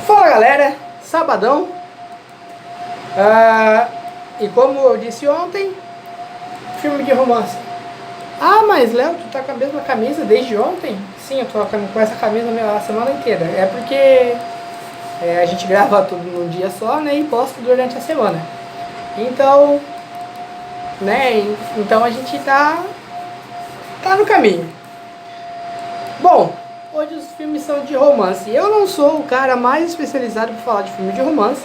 Fala galera, sabadão. E como eu disse ontem, filme de romance. Ah, mas Léo, tu tá com a mesma camisa desde ontem? Sim, eu tô com essa camisa a semana inteira. É porque a gente grava tudo num dia só, né, e posta durante a semana. Então, então a gente tá no caminho. Bom, hoje os filmes são de romance. Eu não sou o cara mais especializado para falar de filme de romance,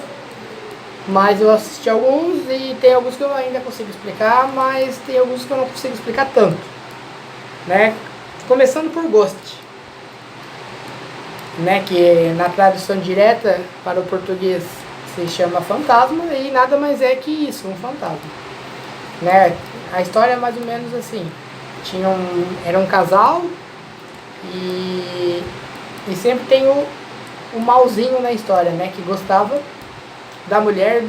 mas eu assisti alguns e tem alguns que eu ainda consigo explicar, mas tem alguns que eu não consigo explicar tanto, né? Começando por Ghost, né? Que na tradução direta para o português se chama Fantasma e nada mais é que isso, um fantasma, né? A história é mais ou menos assim: era um casal e sempre tem o malzinho na história, né? Que gostava da mulher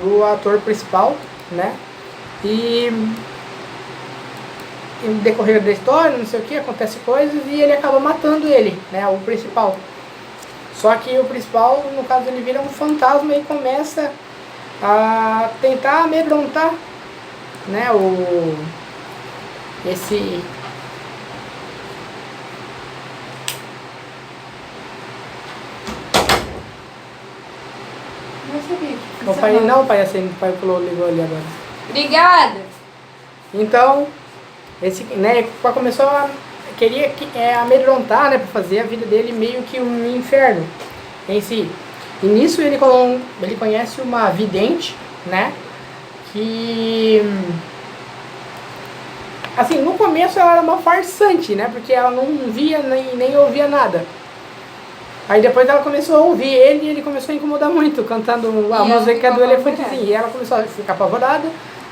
do ator principal, né? E no decorrer da história, não sei o que, acontece coisas e ele acaba matando ele, né? O principal. Só que o principal, no caso, ele vira um fantasma e começa a tentar amedrontar, né? O pai não, pai, assim, o pai ligou ali agora. Obrigada! Então, começou a queria amedrontar, né, para fazer a vida dele meio que um inferno em si. E nisso ele conhece uma vidente, né, que assim, no começo ela era uma farsante, né, porque ela não via nem ouvia nada. Aí depois ela começou a ouvir ele e ele começou a incomodar muito, cantando a música do elefantezinho. E ela começou a ficar apavorada.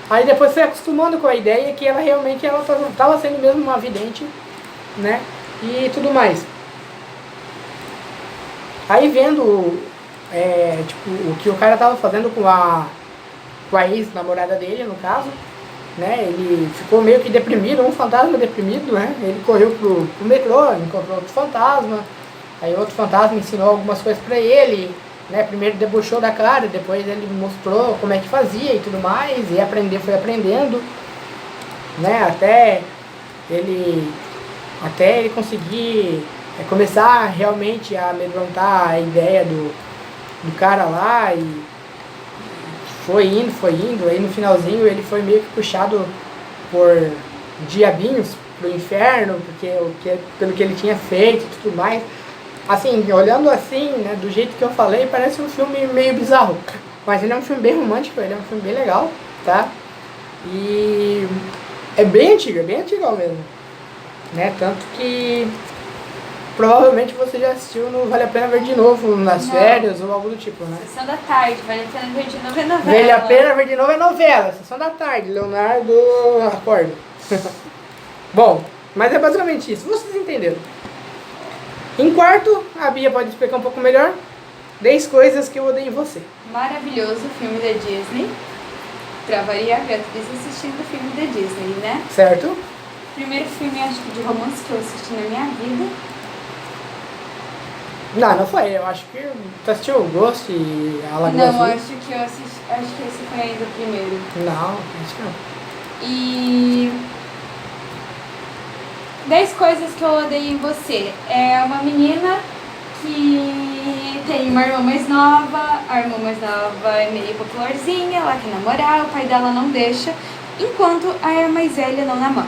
Aí depois foi acostumando com a ideia que ela realmente estava sendo mesmo uma vidente, né? E tudo mais. Aí vendo o que o cara estava fazendo com a ex-namorada dele, no caso, né? Ele ficou meio que deprimido, um fantasma deprimido, né? Ele correu pro metrô, encontrou outro fantasma. Aí outro fantasma ensinou algumas coisas pra ele, né? Primeiro debochou da cara, depois ele mostrou como é que fazia e tudo mais, e foi aprendendo, né? Até ele conseguir começar realmente a amedrontar a ideia do cara lá, e foi indo, aí no finalzinho ele foi meio que puxado por diabinhos pro inferno, pelo que ele tinha feito e tudo mais. Assim, olhando assim, né, do jeito que eu falei, parece um filme meio bizarro. Mas ele é um filme bem romântico, ele é um filme bem legal, tá? E é bem antigão mesmo, né? Tanto que provavelmente você já assistiu no Vale a Pena Ver de Novo, nas férias ou algo do tipo, né? Sessão da tarde, Vale a Pena Ver de Novo é novela. Vale a Pena Ver de Novo é novela, Sessão da Tarde, Leonardo acorda. Bom, mas é basicamente isso, vocês entenderam. Em quarto, a Bia pode explicar um pouco melhor. 10 coisas que eu odeio em você. Maravilhoso filme da Disney. Travaria a Beatriz assistindo o filme da Disney, né? Certo? Primeiro filme, acho que de romance que eu assisti na minha vida. Não foi. Eu acho que tu assistiu o Ghost e a Lagoa Azul. Não, acho que eu assisti. Acho que esse foi ainda o primeiro. Não, acho que não. E 10 coisas que eu odeio em você. É uma menina que tem uma irmã mais nova. A irmã mais nova é meio popularzinha, ela quer namorar, o pai dela não deixa, enquanto a mais velha não namora.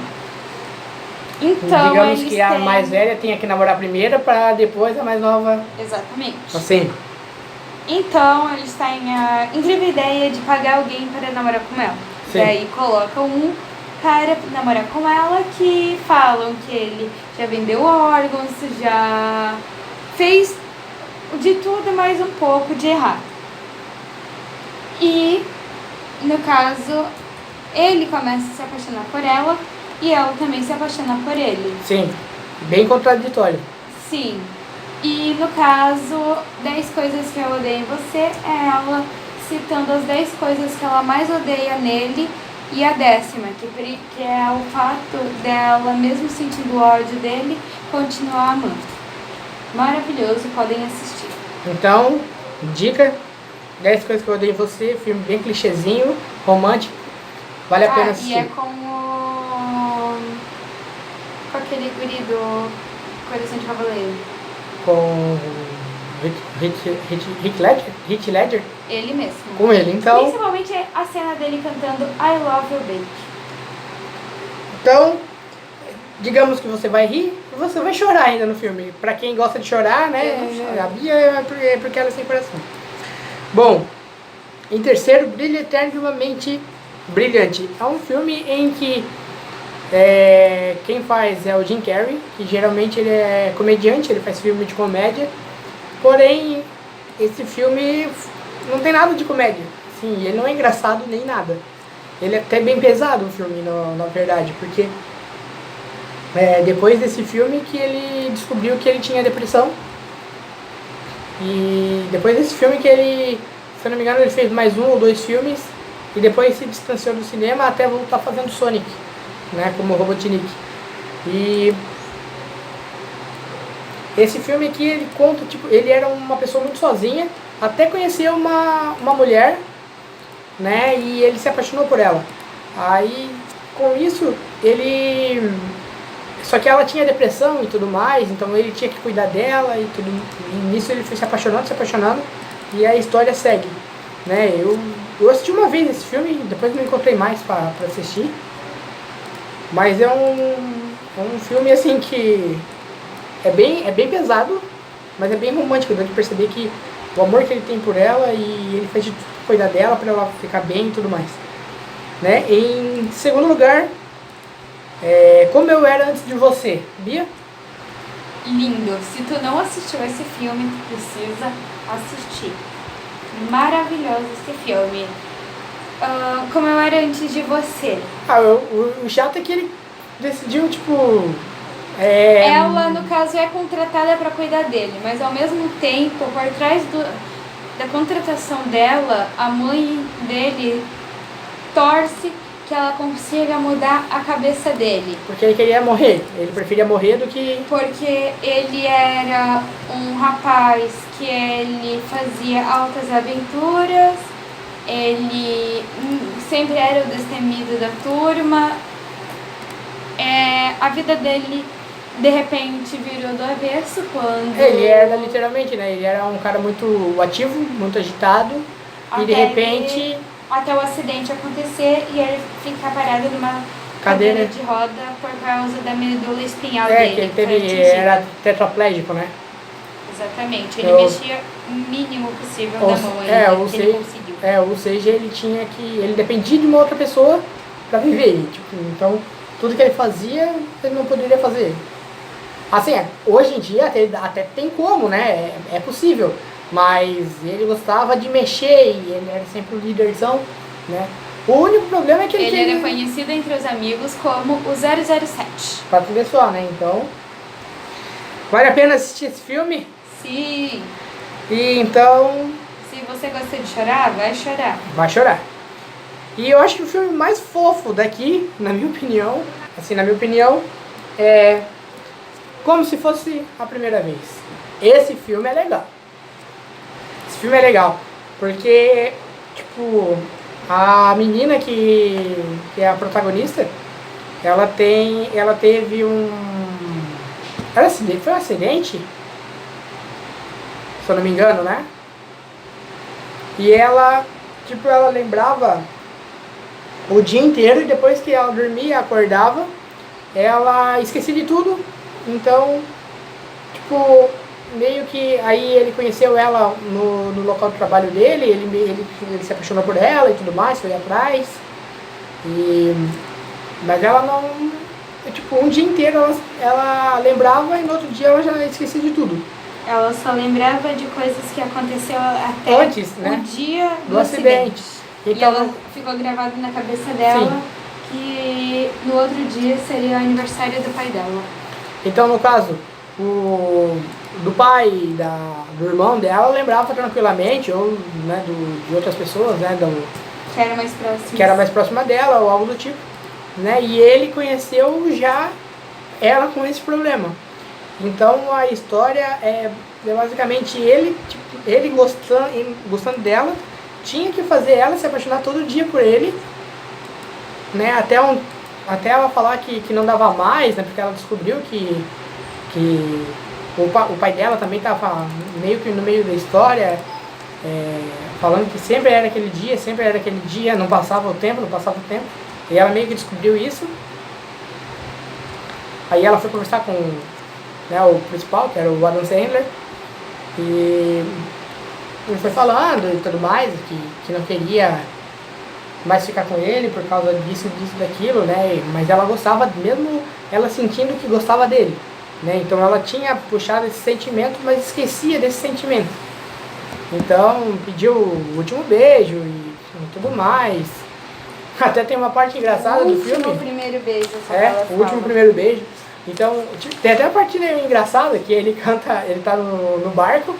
Então, digamos que a mais velha tenha que namorar primeiro para depois a mais nova. Exatamente. Assim. Então eles têm a incrível ideia de pagar alguém para namorar com ela. Sim. Daí colocam um cara pra namorar com ela que falam que ele já vendeu órgãos, já fez de tudo mais um pouco de errado. E no caso, ele começa a se apaixonar por ela e ela também se apaixona por ele. Sim, bem contraditório. Sim. E no caso, 10 coisas que eu odeio em você é ela citando as 10 coisas que ela mais odeia nele. E a 10ª, que é o fato dela, mesmo sentindo ódio dele, continuar amando. Maravilhoso, podem assistir. Então, Dica, 10 coisas que eu odeio em você, filme bem clichêzinho, romântico, vale a pena assistir. E é com aquele guri do Coração de Cavaleiro. Com Heath Ledger? Ele mesmo. Com ele, então. Principalmente a cena dele cantando I Love You Baby. Então, digamos que você vai rir, você vai chorar ainda no filme. Pra quem gosta de chorar, né? A Bia é porque ela é sem coração. Bom, em terceiro, Brilho Eterno de uma Mente Brilhante. É um filme em que quem faz é o Jim Carrey, que geralmente ele é comediante, ele faz filme de comédia. Porém, esse filme não tem nada de comédia. Assim, ele não é engraçado nem nada. Ele é até bem pesado o filme, na verdade, porque depois desse filme que ele descobriu que ele tinha depressão. E depois desse filme que ele, se eu não me engano, ele fez mais 1 ou 2 filmes. E depois se distanciou do cinema até voltar fazendo Sonic, né, como Robotnik. E esse filme aqui, ele conta, tipo, ele era uma pessoa muito sozinha, até conhecer uma mulher, né, e ele se apaixonou por ela. Aí, com isso, ele... Só que ela tinha depressão e tudo mais, então ele tinha que cuidar dela e tudo. E nisso ele foi se apaixonando, e a história segue, né. Eu assisti uma vez esse filme, depois não encontrei mais pra assistir. Mas é um filme, assim, que é bem pesado, mas é bem romântico. Dá de perceber que o amor que ele tem por ela, e ele faz de tudo pra cuidar dela, pra ela ficar bem e tudo mais, né? Em segundo lugar, Como Eu Era Antes de Você. Bia? Lindo. Se tu não assistiu esse filme, tu precisa assistir. Maravilhoso esse filme. Como Eu Era Antes de Você. O chato é que ele decidiu, tipo... Ela, no caso, é contratada para cuidar dele, mas ao mesmo tempo, por trás da contratação dela, a mãe dele torce que ela consiga mudar a cabeça dele. Porque ele queria morrer, ele preferia morrer do que... Porque ele era um rapaz que ele fazia altas aventuras, ele sempre era o destemido da turma, a vida dele de repente virou do avesso quando... Ele era literalmente, né? Ele era um cara muito ativo, muito agitado, e de repente... Até o acidente acontecer e ele ficar parado numa cadeira de roda por causa da medula espinhal dele. Que ele era tetraplégico, né? Exatamente, ele mexia o mínimo possível da mão ainda, ele conseguiu. Ou seja, ele dependia de uma outra pessoa pra viver. Tipo, então, tudo que ele fazia, ele não poderia fazer. Assim, hoje em dia até tem como, né? É possível. Mas ele gostava de mexer e ele era sempre o líderzão, né? O único problema é que ele era conhecido entre os amigos como o 007. Pra tu ver só, né? Então, vale a pena assistir esse filme? Sim. E então... Se você gosta de chorar, vai chorar. Vai chorar. E eu acho que o filme mais fofo daqui, na minha opinião, é Como Se Fosse a Primeira Vez. Esse filme é legal. Esse filme é legal, porque, tipo, a menina que é a protagonista, ela teve foi um acidente, se eu não me engano, né? E ela lembrava o dia inteiro, e depois que ela dormia, acordava, ela esquecia de tudo. Então, tipo, meio que aí ele conheceu ela no local de trabalho dele, ele se apaixonou por ela e tudo mais, foi atrás. Mas ela não... Tipo, um dia inteiro ela lembrava, e no outro dia ela já esquecia de tudo. Ela só lembrava de coisas que aconteceu até antes, né? O dia do acidente. Então, e ela ficou gravado na cabeça dela, sim, que no outro dia seria o aniversário do pai dela. Então, no caso, do pai do irmão dela, lembrava tranquilamente, ou, né, de outras pessoas, né, que era mais próxima dela, ou algo do tipo, né, e ele conheceu já ela com esse problema. Então a história é basicamente ele gostando dela, tinha que fazer ela se apaixonar todo dia por ele, né? Até ela falar que não dava mais, né? Porque ela descobriu que o pai dela também estava meio que no meio da história, falando que sempre era aquele dia, não passava o tempo. E ela meio que descobriu isso. Aí ela foi conversar com, né, o principal, que era o Adam Sandler, e ele foi falando e tudo mais, que não queria mais ficar com ele por causa disso, daquilo, né? Mas ela gostava, mesmo ela sentindo que gostava dele, né? Então ela tinha puxado esse sentimento, mas esquecia desse sentimento. Então pediu o último beijo e tudo mais. Até tem uma parte engraçada do filme. O último primeiro beijo. O último primeiro beijo. Então, tem até a parte engraçada que ele tá no barco,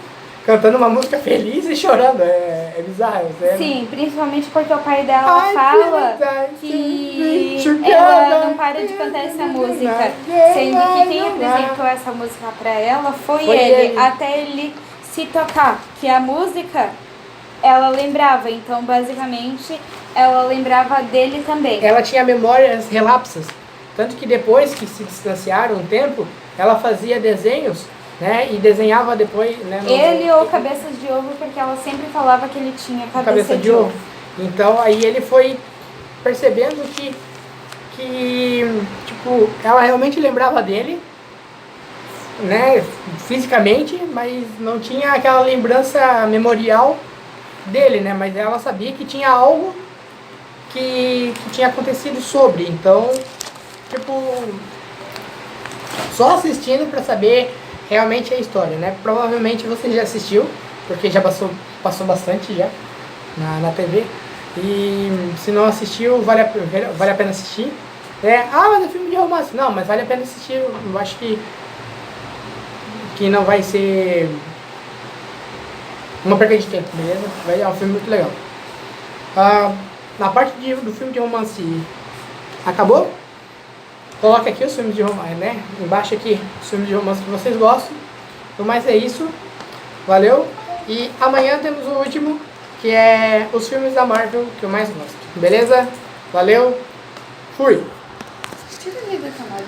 cantando uma música feliz e chorando. É bizarro. Sim, principalmente porque o pai dela fala que ela não para de cantar essa música. Sendo que quem apresentou essa música pra ela foi ele. Até ele se tocar, que a música ela lembrava. Então, basicamente, ela lembrava dele também. Ela tinha memórias relapsas. Tanto que depois que se distanciaram um tempo, ela fazia desenhos, né? E desenhava depois, né? Ele ou cabeças de ovo, porque ela sempre falava que ele tinha cabeça de ovo. Então aí ele foi percebendo que tipo, ela realmente lembrava dele, né? Fisicamente, mas não tinha aquela lembrança memorial dele, né? Mas ela sabia que tinha algo que tinha acontecido sobre. Então, tipo, só assistindo pra saber realmente a história, né? Provavelmente você já assistiu, porque já passou bastante já na TV. E se não assistiu, vale a pena assistir. Mas é filme de romance. Não, mas vale a pena assistir. Eu acho que não vai ser uma perda de tempo, beleza? É um filme muito legal. Na parte do filme de romance, acabou? Coloca aqui os filmes de romance, né? Embaixo aqui os filmes de romance que vocês gostam. No mais é isso. Valeu. E amanhã temos o último, que é os filmes da Marvel que eu mais gosto. Beleza? Valeu. Fui. Tira ali da camada.